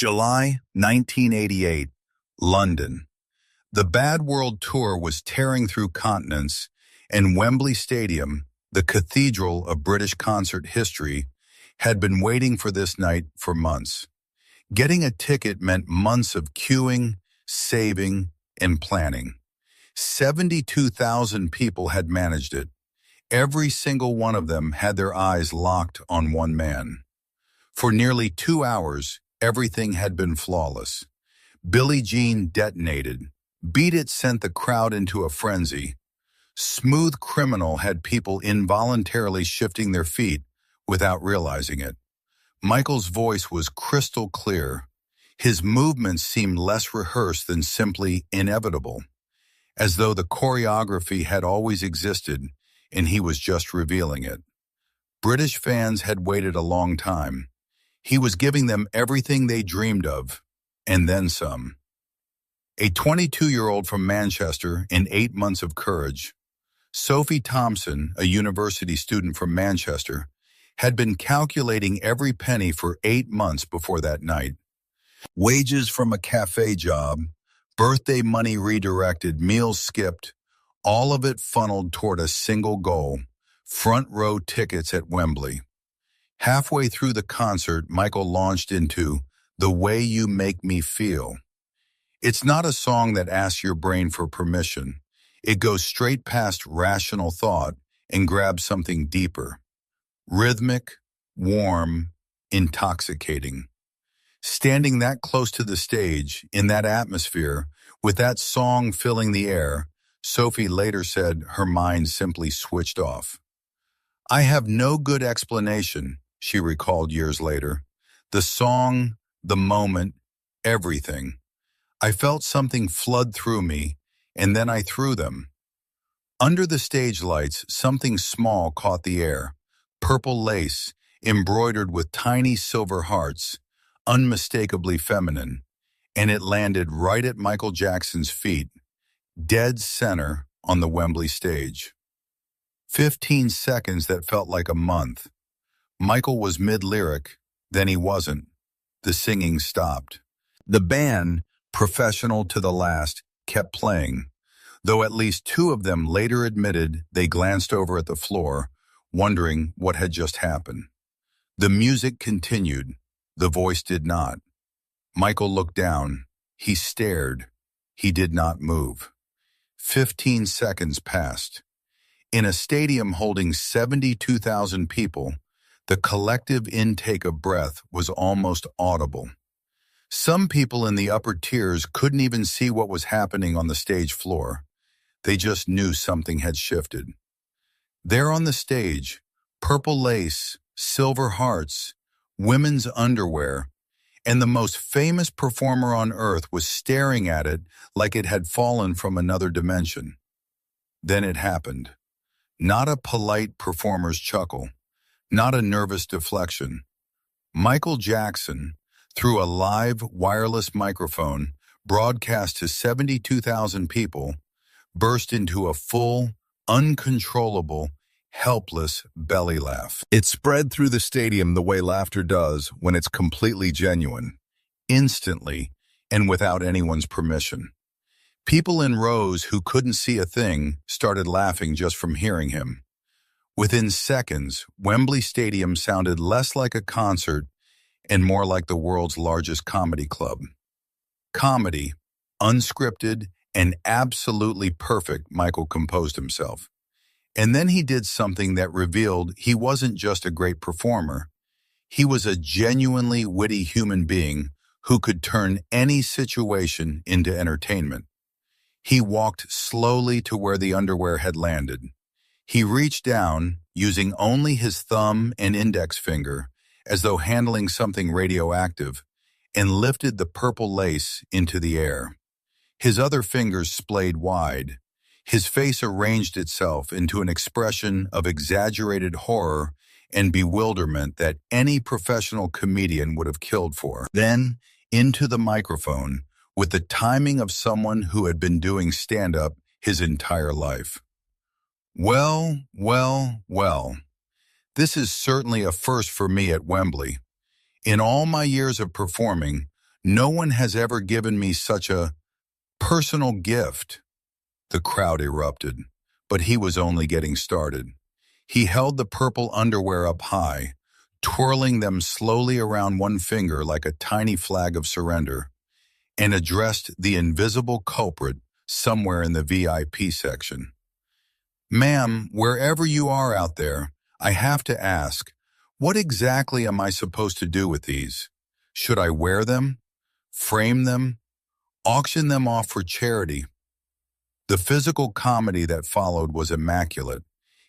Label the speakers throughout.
Speaker 1: July 1988, London. The Bad World Tour was tearing through continents, and Wembley Stadium, the cathedral of British concert history, had been waiting for this night for months. Getting a ticket meant months of queuing, saving, and planning. 72,000 people had managed it. Every single one of them had their eyes locked on one man. For nearly 2 hours, everything had been flawless. Billie Jean detonated. Beat It sent the crowd into a frenzy. Smooth Criminal had people involuntarily shifting their feet without realizing it. Michael's voice was crystal clear. His movements seemed less rehearsed than simply inevitable, as though the choreography had always existed and he was just revealing it. British fans had waited a long time. He was giving them everything they dreamed of, and then some. A 22-year-old from Manchester in 8 months of courage, Sophie Thompson, a university student from Manchester, had been calculating every penny for 8 months before that night. Wages from a cafe job, birthday money redirected, meals skipped, all of it funneled toward a single goal: front row tickets at Wembley. Halfway through the concert, Michael launched into "The Way You Make Me Feel." It's not a song that asks your brain for permission. It goes straight past rational thought and grabs something deeper. Rhythmic, warm, intoxicating. Standing that close to the stage, in that atmosphere, with that song filling the air, Sophie later said her mind simply switched off. "I have no good explanation," she recalled years later. "The song, the moment, everything. I felt something flood through me, and then I threw them." Under the stage lights, something small caught the air. Purple lace, embroidered with tiny silver hearts, unmistakably feminine, and it landed right at Michael Jackson's feet, dead center on the Wembley stage. 15 seconds that felt like a month. Michael was mid-lyric, then he wasn't. The singing stopped. The band, professional to the last, kept playing, though at least 2 of them later admitted they glanced over at the floor, wondering what had just happened. The music continued. The voice did not. Michael looked down. He stared. He did not move. 15 seconds passed. In a stadium holding 72,000 people, the collective intake of breath was almost audible. Some people in the upper tiers couldn't even see what was happening on the stage floor. They just knew something had shifted. There on the stage, purple lace, silver hearts, women's underwear, and the most famous performer on earth was staring at it like it had fallen from another dimension. Then it happened. Not a polite performer's chuckle, not a nervous deflection. Michael Jackson, through a live wireless microphone broadcast to 72,000 people, burst into a full, uncontrollable, helpless belly laugh. It spread through the stadium the way laughter does when it's completely genuine, instantly, and without anyone's permission. People in rows who couldn't see a thing started laughing just from hearing him. Within seconds, Wembley Stadium sounded less like a concert and more like the world's largest comedy club. Comedy, unscripted, and absolutely perfect, Michael composed himself. And then he did something that revealed he wasn't just a great performer. He was a genuinely witty human being who could turn any situation into entertainment. He walked slowly to where the underwear had landed. He reached down, using only his thumb and index finger, as though handling something radioactive, and lifted the purple lace into the air. His other fingers splayed wide. His face arranged itself into an expression of exaggerated horror and bewilderment that any professional comedian would have killed for. Then, into the microphone, with the timing of someone who had been doing stand-up his entire life. Well, well, well. This is certainly a first for me at Wembley. In all my years of performing, No one has ever given me such a personal gift." The crowd erupted, but he was only getting started. He held the purple underwear up high, twirling them slowly around one finger like a tiny flag of surrender, and addressed the invisible culprit somewhere in the VIP section. "Ma'am, wherever you are out there, I have to ask, what exactly am I supposed to do with these? Should I wear them? Frame them? Auction them off for charity?" The physical comedy that followed was immaculate.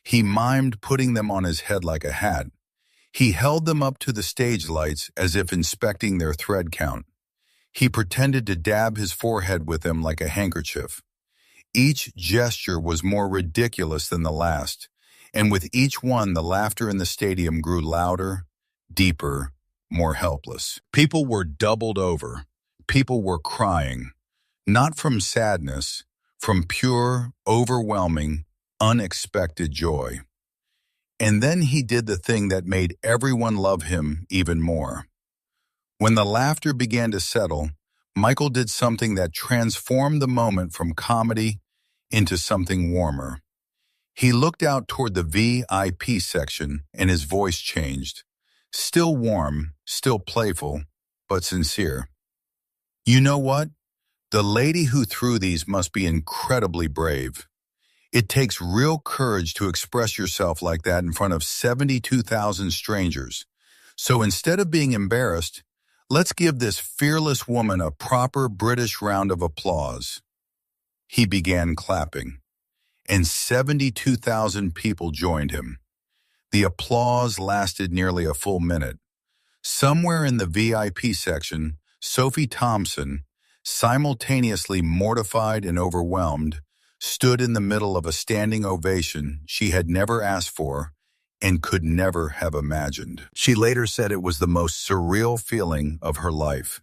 Speaker 1: He mimed putting them on his head like a hat. He held them up to the stage lights as if inspecting their thread count. He pretended to dab his forehead with them like a handkerchief. Each gesture was more ridiculous than the last, and with each one the laughter in the stadium grew louder, deeper, more helpless. People were doubled over. People were crying, not from sadness, from pure, overwhelming, unexpected joy. And then he did the thing that made everyone love him even more. When the laughter began to settle, Michael did something that transformed the moment from comedy into something warmer. He looked out toward the VIP section and his voice changed. Still warm, still playful, but sincere. "You know what? The lady who threw these must be incredibly brave. It takes real courage to express yourself like that in front of 72,000 strangers. So instead of being embarrassed, let's give this fearless woman a proper British round of applause." He began clapping, and 72,000 people joined him. The applause lasted nearly a full minute. Somewhere in the VIP section, Sophie Thompson, simultaneously mortified and overwhelmed, stood in the middle of a standing ovation she had never asked for and could never have imagined. She later said it was the most surreal feeling of her life,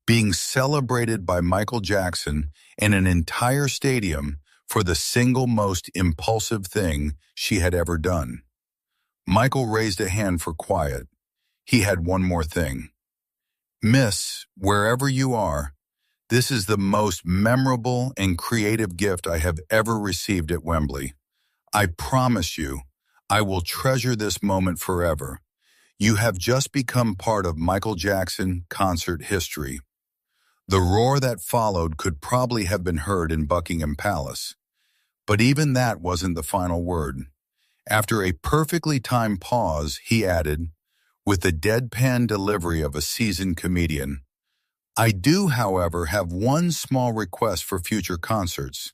Speaker 1: being celebrated by Michael Jackson and an entire stadium for the single most impulsive thing she had ever done. Michael raised a hand for quiet. He had one more thing. "Miss, wherever you are, this is the most memorable and creative gift I have ever received at Wembley. I promise you, I will treasure this moment forever. You have just become part of Michael Jackson concert history." The roar that followed could probably have been heard in Buckingham Palace. But even that wasn't the final word. After a perfectly timed pause, he added, with the deadpan delivery of a seasoned comedian, "I do, however, have one small request for future concerts.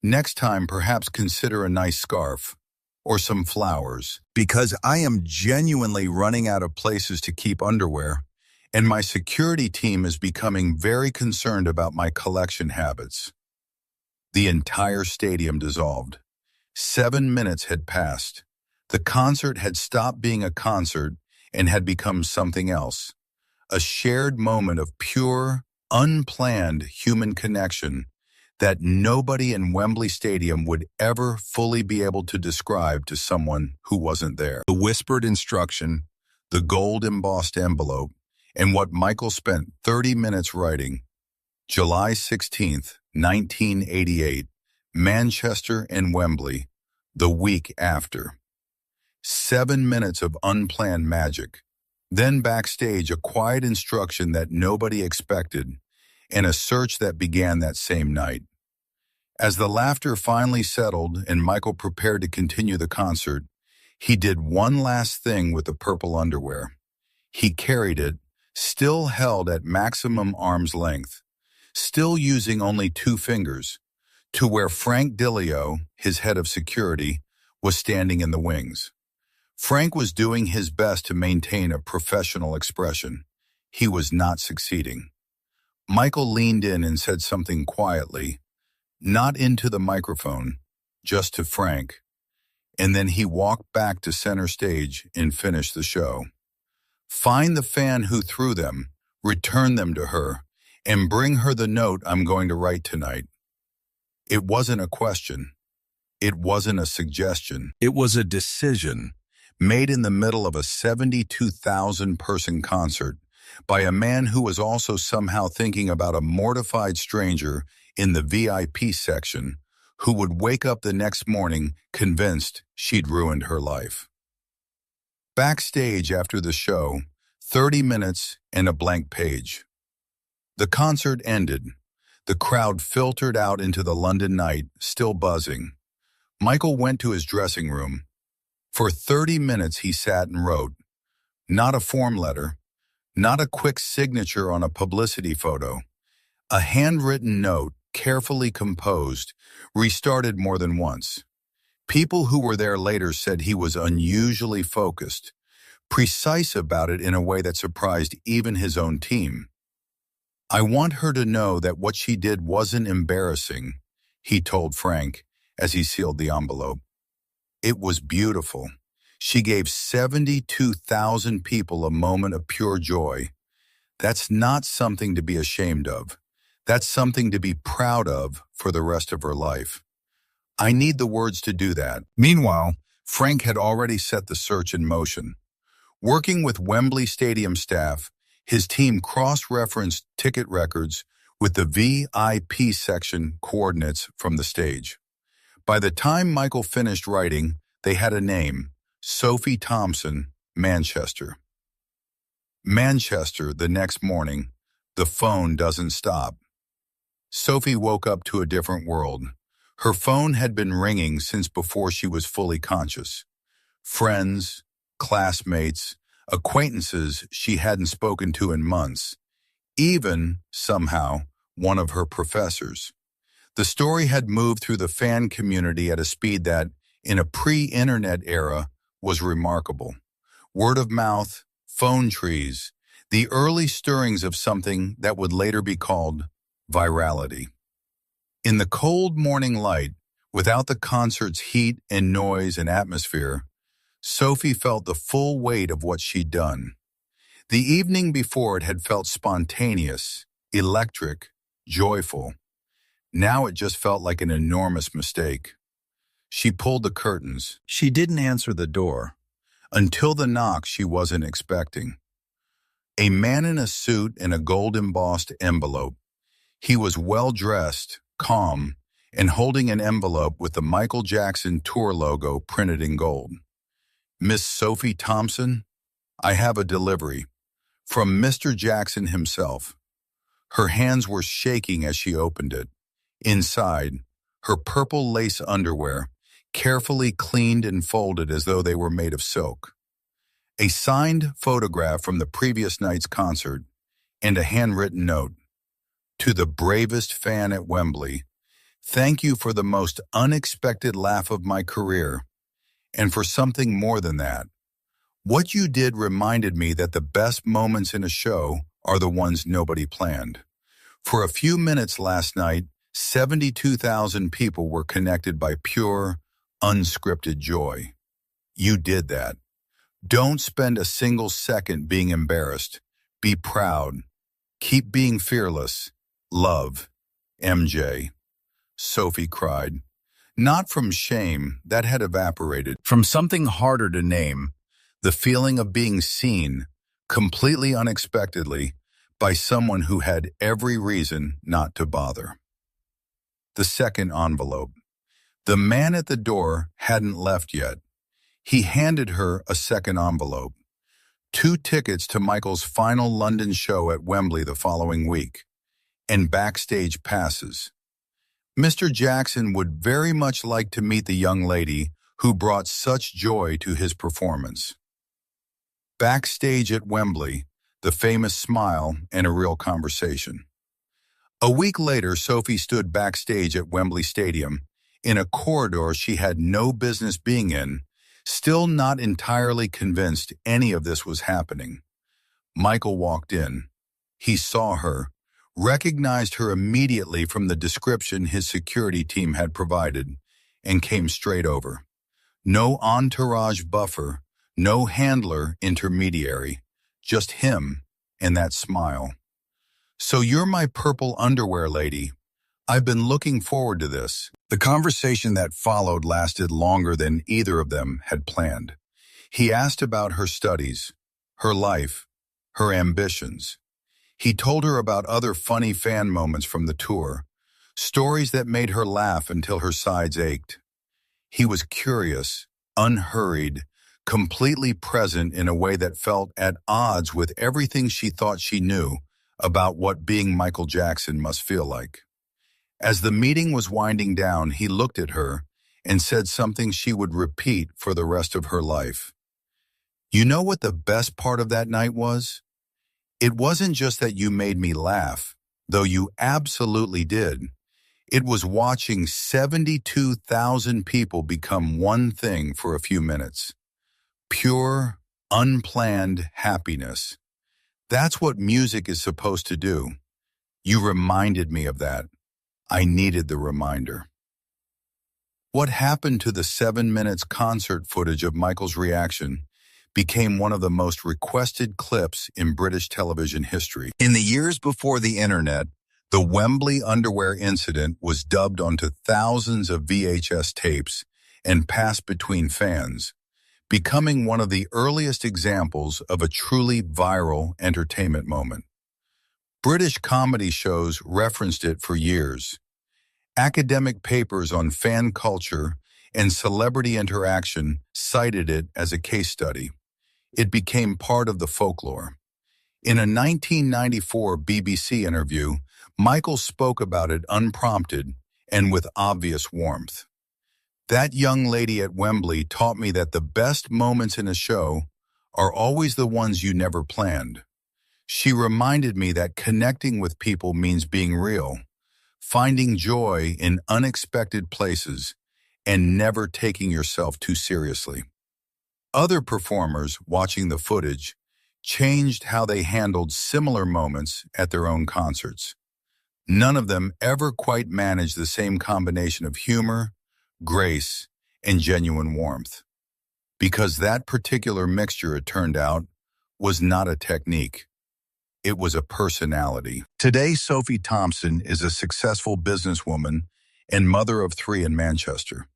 Speaker 1: Next time, perhaps consider a nice scarf or some flowers, because I am genuinely running out of places to keep underwear, and my security team is becoming very concerned about my collection habits." The entire stadium dissolved. 7 minutes had passed. The concert had stopped being a concert and had become something else. A shared moment of pure, unplanned human connection that nobody in Wembley Stadium would ever fully be able to describe to someone who wasn't there. The whispered instruction, the gold embossed envelope, and what Michael spent 30 minutes writing. July 16th, 1988, Manchester and Wembley, the week after. 7 minutes of unplanned magic. Then backstage, a quiet instruction that nobody expected, and a search that began that same night. As the laughter finally settled and Michael prepared to continue the concert, he did one last thing with the purple underwear. He carried it, still held at maximum arm's length, still using only 2 fingers, to where Frank Dillio, his head of security, was standing in the wings. Frank was doing his best to maintain a professional expression. He was not succeeding. Michael leaned in and said something quietly, not into the microphone, just to Frank, and then he walked back to center stage and finished the show. "Find the fan who threw them, return them to her, and bring her the note I'm going to write tonight." It wasn't a question. It wasn't a suggestion. It was a decision, made in the middle of a 72,000-person concert by a man who was also somehow thinking about a mortified stranger in the VIP section who would wake up the next morning convinced she'd ruined her life. Backstage after the show, 30 minutes and a blank page. The concert ended. The crowd filtered out into the London night, still buzzing. Michael went to his dressing room. For 30 minutes he sat and wrote. Not a form letter, not a quick signature on a publicity photo. A handwritten note, carefully composed, restarted more than once. People who were there later said he was unusually focused, precise about it in a way that surprised even his own team. I want her to know that what she did wasn't embarrassing, he told Frank as he sealed the envelope. It was beautiful. She gave 72,000 people a moment of pure joy. That's not something to be ashamed of. That's something to be proud of for the rest of her life. I need the words to do that. Meanwhile, Frank had already set the search in motion. Working with Wembley Stadium staff, his team cross-referenced ticket records with the VIP section coordinates from the stage. By the time Michael finished writing, they had a name, Sophie Thompson, Manchester. Manchester, the next morning, the phone doesn't stop. Sophie woke up to a different world. Her phone had been ringing since before she was fully conscious. Friends, classmates, acquaintances she hadn't spoken to in months. Even, somehow, one of her professors. The story had moved through the fan community at a speed that, in a pre-internet era, was remarkable. Word of mouth, phone trees, the early stirrings of something that would later be called virality. In the cold morning light, without the concert's heat and noise and atmosphere, Sophie felt the full weight of what she'd done. The evening before it had felt spontaneous, electric, joyful. Now it just felt like an enormous mistake. She pulled the curtains. She didn't answer the door. Until the knock she wasn't expecting. A man in a suit and a gold-embossed envelope. He was well-dressed, calm, and holding an envelope with the Michael Jackson tour logo printed in gold. Miss Sophie Thompson, I have a delivery. From Mr. Jackson himself. Her hands were shaking as she opened it. Inside, her purple lace underwear, carefully cleaned and folded as though they were made of silk. A signed photograph from the previous night's concert, and a handwritten note. To the bravest fan at Wembley, thank you for the most unexpected laugh of my career, and for something more than that. What you did reminded me that the best moments in a show are the ones nobody planned. For a few minutes last night, 72,000 people were connected by pure, unscripted joy. You did that. Don't spend a single second being embarrassed. Be proud. Keep being fearless. Love. MJ. Sophie cried. Not from shame, that had evaporated. From something harder to name. The feeling of being seen, completely unexpectedly, by someone who had every reason not to bother. The second envelope. The man at the door hadn't left yet. He handed her a second envelope. 2 tickets to Michael's final London show at Wembley the following week, and backstage passes. Mr. Jackson would very much like to meet the young lady who brought such joy to his performance. Backstage at Wembley, the famous smile and a real conversation. A week later, Sophie stood backstage at Wembley Stadium, in a corridor she had no business being in, still not entirely convinced any of this was happening. Michael walked in. He saw her, recognized her immediately from the description his security team had provided, and came straight over. No entourage buffer, no handler intermediary, just him and that smile. So you're my purple underwear lady. I've been looking forward to this. The conversation that followed lasted longer than either of them had planned. He asked about her studies, her life, her ambitions. He told her about other funny fan moments from the tour, stories that made her laugh until her sides ached. He was curious, unhurried, completely present in a way that felt at odds with everything she thought she knew about what being Michael Jackson must feel like. As the meeting was winding down, he looked at her and said something she would repeat for the rest of her life. "You know what the best part of that night was? It wasn't just that you made me laugh, though you absolutely did. It was watching 72,000 people become one thing for a few minutes. Pure, unplanned happiness. That's what music is supposed to do. You reminded me of that. I needed the reminder." What happened to the 7 minutes concert footage of Michael's reaction became one of the most requested clips in British television history. In the years before the internet, the Wembley underwear incident was dubbed onto thousands of VHS tapes and passed between fans, becoming one of the earliest examples of a truly viral entertainment moment. British comedy shows referenced it for years. Academic papers on fan culture and celebrity interaction cited it as a case study. It became part of the folklore. In a 1994 BBC interview, Michael spoke about it unprompted and with obvious warmth. "That young lady at Wembley taught me that the best moments in a show are always the ones you never planned. She reminded me that connecting with people means being real, finding joy in unexpected places, and never taking yourself too seriously." Other performers watching the footage changed how they handled similar moments at their own concerts. None of them ever quite managed the same combination of humor, grace, and genuine warmth. Because that particular mixture, it turned out, was not a technique. It was a personality. Today, Sophie Thompson is a successful businesswoman and mother of 3 in Manchester.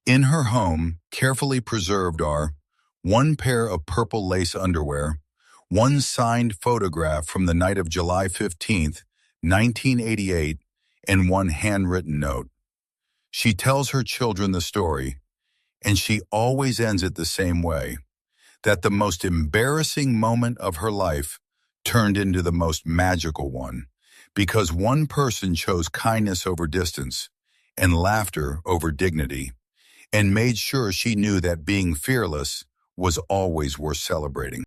Speaker 1: In her home, carefully preserved are one pair of purple lace underwear, one signed photograph from the night of July 15th, 1988, and one handwritten note. She tells her children the story, and she always ends it the same way, that the most embarrassing moment of her life turned into the most magical one, because one person chose kindness over distance and laughter over dignity, and made sure she knew that being fearless was always worth celebrating.